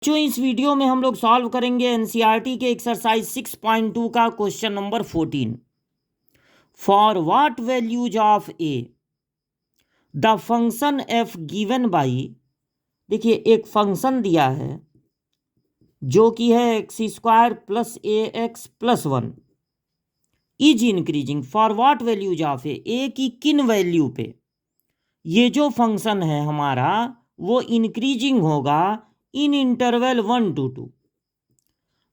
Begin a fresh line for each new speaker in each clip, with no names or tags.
जो इस वीडियो में हम लोग सॉल्व करेंगे एनसीईआरटी के एक्सरसाइज 6.2 का question number 14। For what values of a the function f given by, देखिए एक फंक्शन दिया है जो कि है x square plus a x plus 1 is increasing. For what values of a की किन वैल्यू पे ये जो फंक्शन है हमारा वो इंक्रीजिंग होगा इन इंटरवल 1 to 2,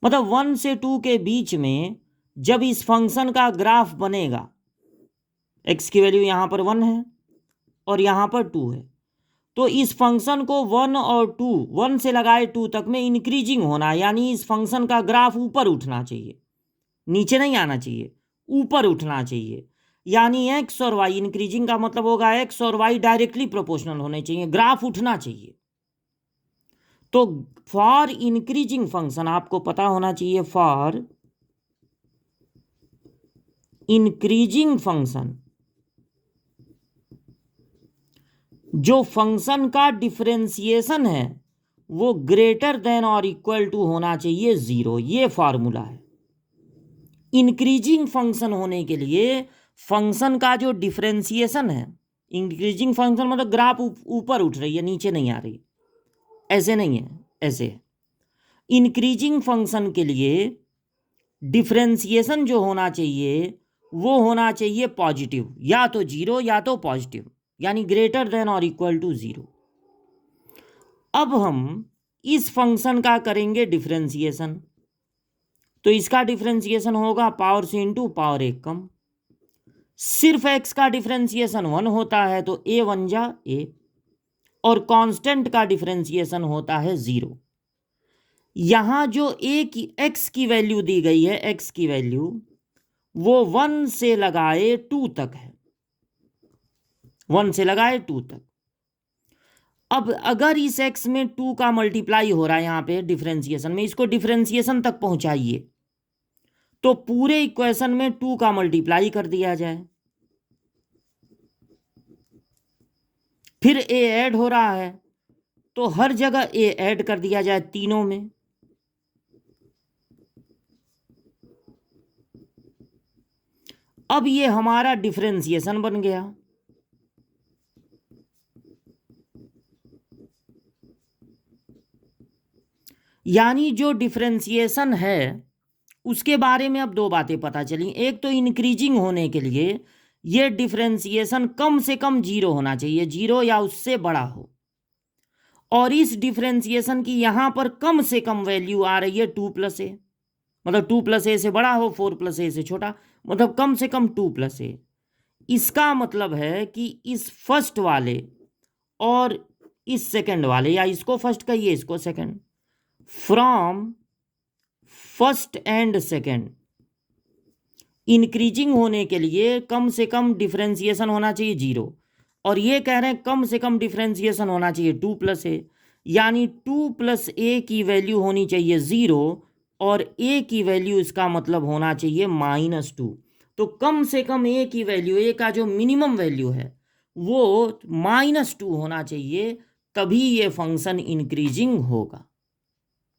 मतलब 1 से 2 के बीच में जब इस फंक्शन का ग्राफ बनेगा, एक्स की वैल्यू यहाँ पर 1 है और यहाँ पर 2 है, तो इस फंक्शन को 1 और 2, 1 से लगाए 2 तक में इंक्रीजिंग होना, यानी इस फंक्शन का ग्राफ ऊपर उठना चाहिए, नीचे नहीं आना चाहिए, ऊपर उठना चाहिए। यानी एक्स और वाई, इंक्रीजिंग का मतलब होगा एक्स और वाई डायरेक्टली प्रोपोर्शनल होने चाहिए, ग्राफ उठना चाहिए। तो फॉर इंक्रीजिंग फंक्शन आपको पता होना चाहिए, फॉर इंक्रीजिंग फंक्शन जो फंक्शन का डिफरेंशिएशन है वो ग्रेटर देन और इक्वल टू होना चाहिए 0। ये फॉर्मूला है। इंक्रीजिंग फंक्शन होने के लिए फंक्शन का जो डिफरेंशिएशन है, इंक्रीजिंग फंक्शन मतलब ग्राफ ऊपर उठ रही है, नीचे नहीं आ रही, ऐसे नहीं है, ऐसे है। इंक्रीजिंग फंक्शन के लिए डिफरेंशिएशन जो होना चाहिए वो होना चाहिए पॉजिटिव, या तो 0 या तो पॉजिटिव, यानी ग्रेटर देन और इक्वल टू 0। अब हम इस फंक्शन का करेंगे डिफरेंशिएशन, तो इसका डिफरेंशिएशन होगा पावर से इंटू पावर 1 कम। सिर्फ एक्स का डिफरेंशिएशन 1 होता है तो ए 1 जा ए, और कांस्टेंट का डिफरेंशिएशन होता है 0। यहां जो ए की एक्स की वैल्यू दी गई है, एक्स की वैल्यू वो 1 से लगाए 2 तक है, 1 से लगाए 2 तक। अब अगर इस एक्स में 2 का मल्टीप्लाई हो रहा है यहां पे डिफरेंशिएशन में, इसको डिफरेंशिएशन तक पहुंचाइए तो पूरे इक्वेशन में 2 का मल्टीप्लाई कर दिया जाए, फिर ए ऐड हो रहा है तो हर जगह ए ऐड कर दिया जाए तीनों में। अब ये हमारा डिफरेंशिएशन बन गया। यानी जो डिफरेंशिएशन है उसके बारे में अब दो बातें पता चली। एक तो इंक्रीजिंग होने के लिए ये डिफरेंशिएशन कम से कम 0 होना चाहिए, 0 या उससे बड़ा हो, और इस डिफरेंशिएशन की यहां पर कम से कम वैल्यू आ रही है 2 प्लस ए, मतलब 2 प्लस ए से बड़ा हो, 4 प्लस ए से छोटा, मतलब कम से कम 2 प्लस ए। इसका मतलब है कि इस फर्स्ट वाले और इस सेकंड वाले, या इसको फर्स्ट कहिए इसको second, from first and second increasing होने के लिए कम से कम डिफरेंशिएशन होना चाहिए 0, और ये कह रहे हैं कम से कम डिफरेंशिएशन होना चाहिए 2 प्लस ए, यानी 2 प्लस ए की वैल्यू होनी चाहिए 0 और ए की वैल्यू इसका मतलब होना चाहिए -2। तो कम से कम ए की वैल्यू, ए का जो मिनिमम वैल्यू है वो -2 होना चाहिए, तभी ये फंक्शन इंक्रीजिंग होगा।